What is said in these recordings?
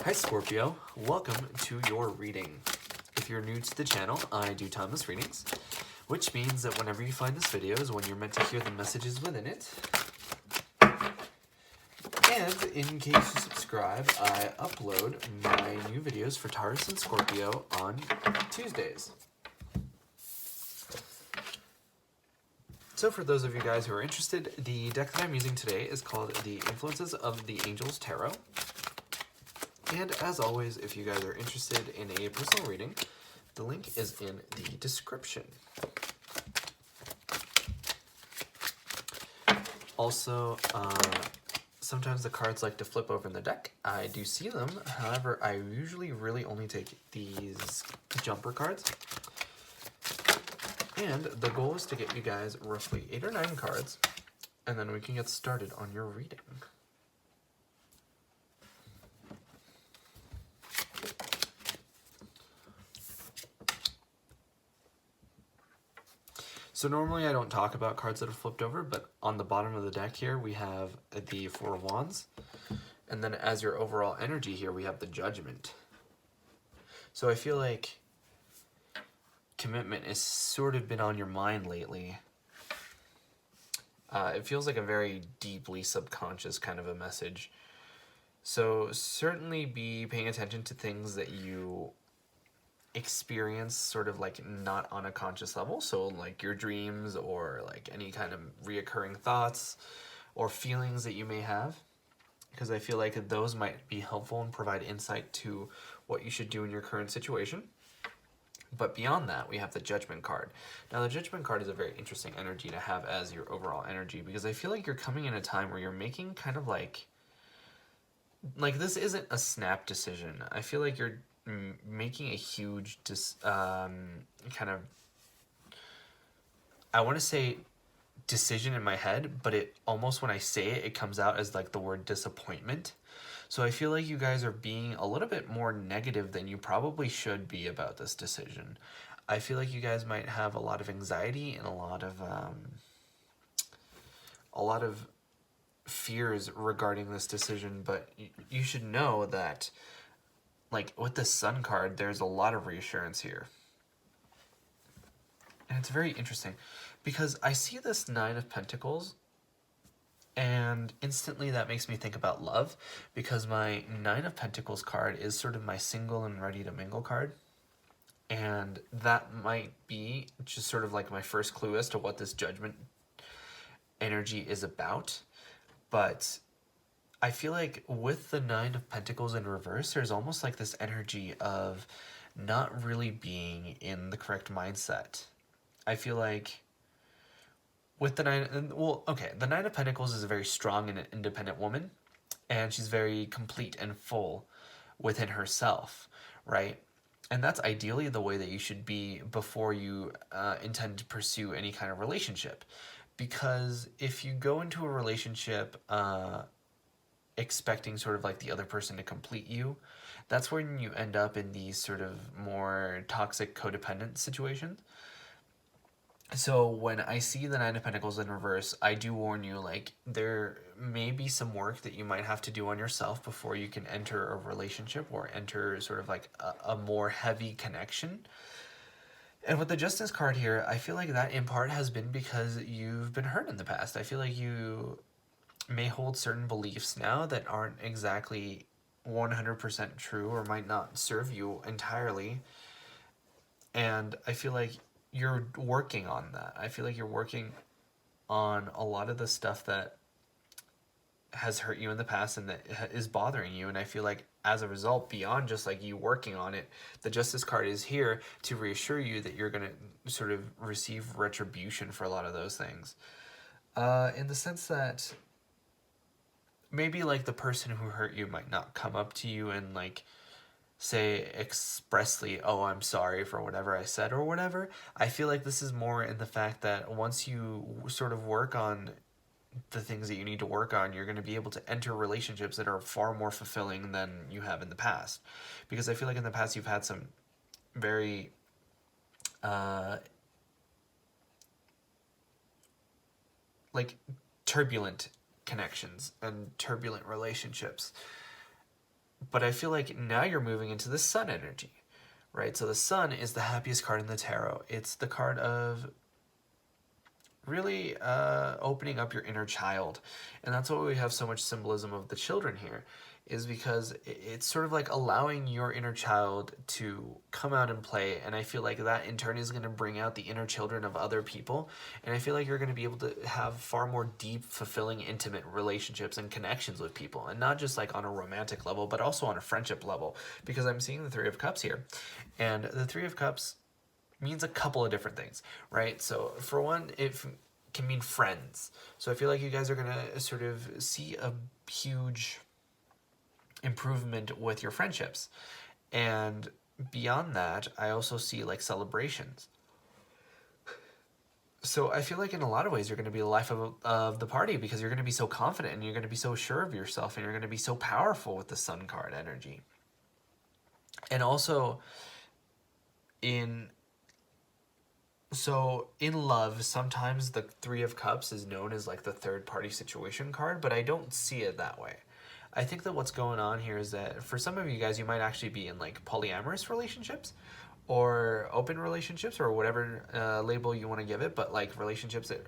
Hi Scorpio, welcome to your reading. If you're new to the channel, I do timeless readings, which means that whenever you find this video is when you're meant to hear the messages within it. And in case you subscribe, I upload my new videos for Taurus and Scorpio on Tuesdays. So for those of you guys who are interested, the deck that I'm using today is called the Influences of the Angels Tarot. And as always, if you guys are interested in a personal reading, the link is in the description. Also, sometimes the cards like to flip over in the deck. I do see them. However, I usually really only take these jumper cards. And the goal is to get you guys roughly 8 or 9 cards, and then we can get started on your reading. So normally I don't talk about cards that are flipped over, but on the bottom of the deck here we have the Four of Wands, and then as your overall energy here we have the Judgment. So I feel like commitment has sort of been on your mind lately. It feels like a very deeply subconscious kind of a message. So certainly be paying attention to things that you experience sort of like not on a conscious level. So like your dreams or like any kind of reoccurring thoughts or feelings that you may have. Because I feel like those might be helpful and provide insight to what you should do in your current situation. But beyond that, we have the Judgment card. Now, the Judgment card is a very interesting energy to have as your overall energy, because I feel like you're coming in a time where you're making kind of like this isn't a snap decision. I feel like you're making a huge kind of, I want to say decision in my head, but it almost, when I say it, it comes out as like the word disappointment. So I feel like you guys are being a little bit more negative than you probably should be about this decision. I feel like you guys might have a lot of anxiety and a lot of fears regarding this decision, but you should know that, like with the Sun card, there's a lot of reassurance here. And it's very interesting because I see this Nine of Pentacles, and instantly that makes me think about love, because my Nine of Pentacles card is sort of my single and ready to mingle card. And that might be just sort of like my first clue as to what this Judgment energy is about. But I feel like with the Nine of Pentacles in reverse, there's almost like this energy of not really being in the correct mindset. I feel like with the the Nine of Pentacles is a very strong and independent woman, and she's very complete and full within herself, right? And that's ideally the way that you should be before you intend to pursue any kind of relationship. Because if you go into a relationship expecting sort of like the other person to complete you, that's when you end up in these sort of more toxic codependent situations. So when I see the Nine of Pentacles in reverse, I do warn you, like, there may be some work that you might have to do on yourself before you can enter a relationship or enter sort of like a more heavy connection. And with the Justice card here, I feel like that in part has been because you've been hurt in the past. I feel like you may hold certain beliefs now that aren't exactly 100% true or might not serve you entirely. And I feel like you're working on that. I feel like you're working on a lot of the stuff that has hurt you in the past and that is bothering you. And I feel like as a result, beyond just like you working on it, the Justice card is here to reassure you that you're going to sort of receive retribution for a lot of those things. In the sense that maybe like the person who hurt you might not come up to you and like say expressly, oh, I'm sorry for whatever I said or whatever. I feel like this is more in the fact that once you sort of work on the things that you need to work on, you're going to be able to enter relationships that are far more fulfilling than you have in the past. Because I feel like in the past you've had some very like turbulent connections and turbulent relationships. But I feel like now you're moving into the sun energy, right? So the sun is the happiest card in the tarot. It's the card of really opening up your inner child. And that's why we have so much symbolism of the children here, is because it's sort of like allowing your inner child to come out and play. And I feel like that in turn is going to bring out the inner children of other people. And I feel like you're going to be able to have far more deep, fulfilling, intimate relationships and connections with people. And not just like on a romantic level, but also on a friendship level. Because I'm seeing the Three of Cups here. And the Three of Cups means a couple of different things, right? So for one, it can mean friends. So I feel like you guys are going to sort of see a huge improvement with your friendships. And beyond that, I also see like celebrations. So I feel like in a lot of ways you're going to be the life of the party, because you're going to be so confident and you're going to be so sure of yourself and you're going to be so powerful with the Sun card energy. And also in love, sometimes the Three of Cups is known as like the third party situation card, but I don't see it that way. I think that what's going on here is that for some of you guys, you might actually be in like polyamorous relationships or open relationships or whatever label you want to give it, but like relationships that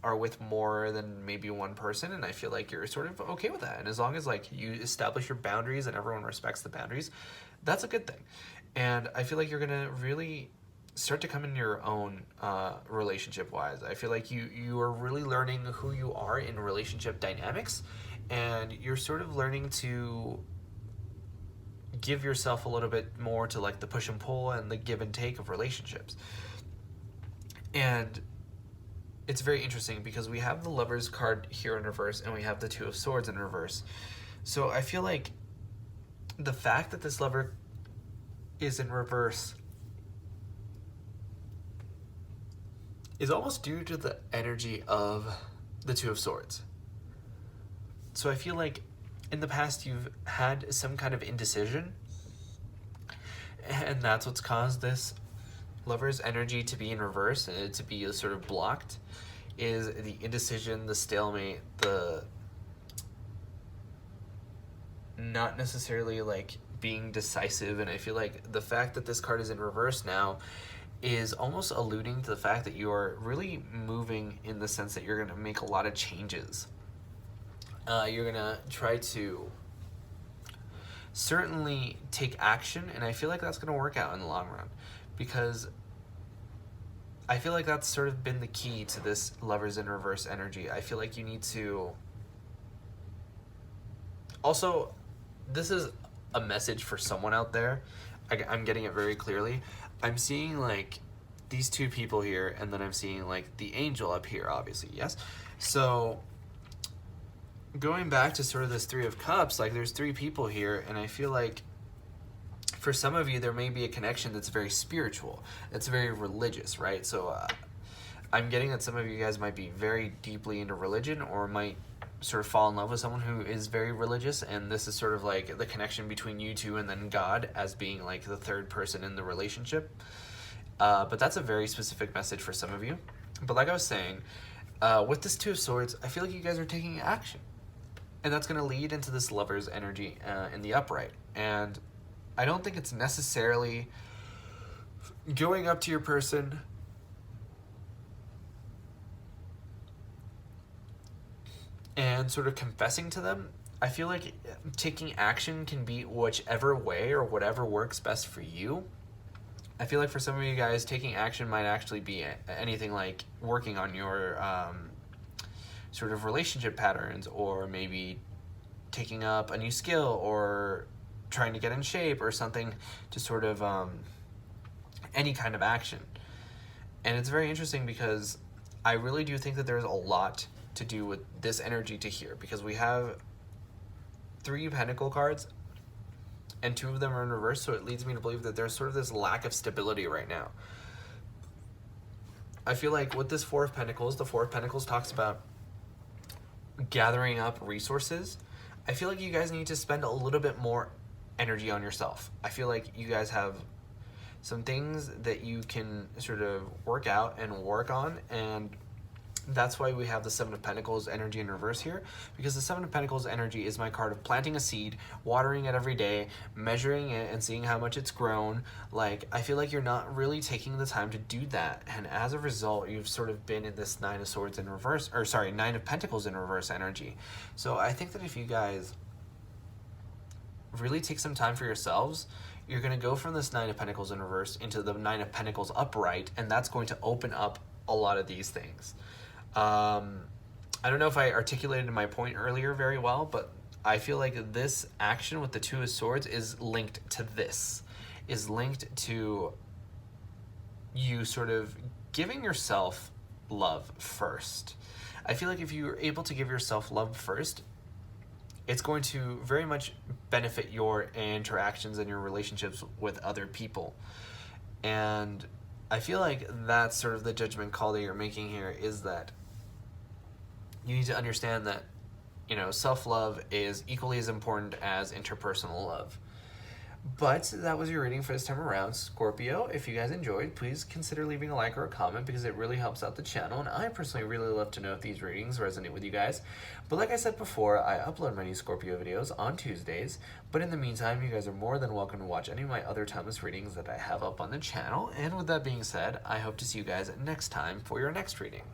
are with more than maybe one person. And I feel like you're sort of okay with that. And as long as like you establish your boundaries and everyone respects the boundaries, that's a good thing. And I feel like you're going to really start to come in your own relationship wise. I feel like you are really learning who you are in relationship dynamics, and you're sort of learning to give yourself a little bit more to like the push and pull and the give and take of relationships. And it's very interesting because we have the Lovers card here in reverse and we have the Two of Swords in reverse. So I feel like the fact that this Lover is in reverse is almost due to the energy of the Two of Swords. So I feel like in the past you've had some kind of indecision, and that's what's caused this Lover's energy to be in reverse and to be sort of blocked, is the indecision, the stalemate, the not necessarily like being decisive. And I feel like the fact that this card is in reverse now is almost alluding to the fact that you are really moving in the sense that you're going to make a lot of changes. You're going to try to certainly take action, and I feel like that's going to work out in the long run, because I feel like that's sort of been the key to this Lovers in reverse energy. I feel like you need to... Also, this is a message for someone out there. I'm getting it very clearly. I'm seeing like these two people here, and then I'm seeing like the angel up here, obviously, yes? So going back to sort of this Three of Cups, like there's three people here, and I feel like for some of you there may be a connection that's very spiritual, that's very religious, right? So I'm getting that some of you guys might be very deeply into religion, or might sort of fall in love with someone who is very religious, and this is sort of like the connection between you two and then God as being like the third person in the relationship. But that's a very specific message for some of you. But like I was saying, with this Two of Swords, I feel like you guys are taking action, and that's going to lead into this Lover's energy in the upright. And I don't think it's necessarily going up to your person and sort of confessing to them. I feel like taking action can be whichever way or whatever works best for you. I feel like for some of you guys, taking action might actually be anything like working on your sort of relationship patterns, or maybe taking up a new skill, or trying to get in shape or something, to sort of any kind of action. And it's very interesting because I really do think that there's a lot to do with this energy to here, because we have 3 Pentacle cards and 2 of them are in reverse, so it leads me to believe that there's sort of this lack of stability right now. I feel like with this Four of Pentacles, the Four of Pentacles talks about gathering up resources. I feel like you guys need to spend a little bit more energy on yourself. I feel like you guys have some things that you can sort of work out and work on, and That's why we have the Seven of Pentacles energy in reverse here, because the Seven of Pentacles energy is my card of planting a seed, watering it every day, measuring it, and seeing how much it's grown. Like, I feel like you're not really taking the time to do that, and as a result, you've sort of been in this Nine of Swords in reverse, or sorry, Nine of Pentacles in reverse energy. So I think that if you guys really take some time for yourselves, you're going to go from this Nine of Pentacles in reverse into the Nine of Pentacles upright, and that's going to open up a lot of these things. I don't know if I articulated my point earlier very well, but I feel like this action with the Two of Swords is linked to this, is linked to you sort of giving yourself love first. I feel like if you're able to give yourself love first, it's going to very much benefit your interactions and your relationships with other people. And I feel like that's sort of the judgment call that you're making here, is that you need to understand that, you know, self-love is equally as important as interpersonal love. But that was your reading for this time around, Scorpio. If you guys enjoyed, please consider leaving a like or a comment, because it really helps out the channel, and I personally really love to know if these readings resonate with you guys. But like I said before, I upload my new Scorpio videos on Tuesdays, but in the meantime, you guys are more than welcome to watch any of my other timeless readings that I have up on the channel. And with that being said, I hope to see you guys next time for your next reading.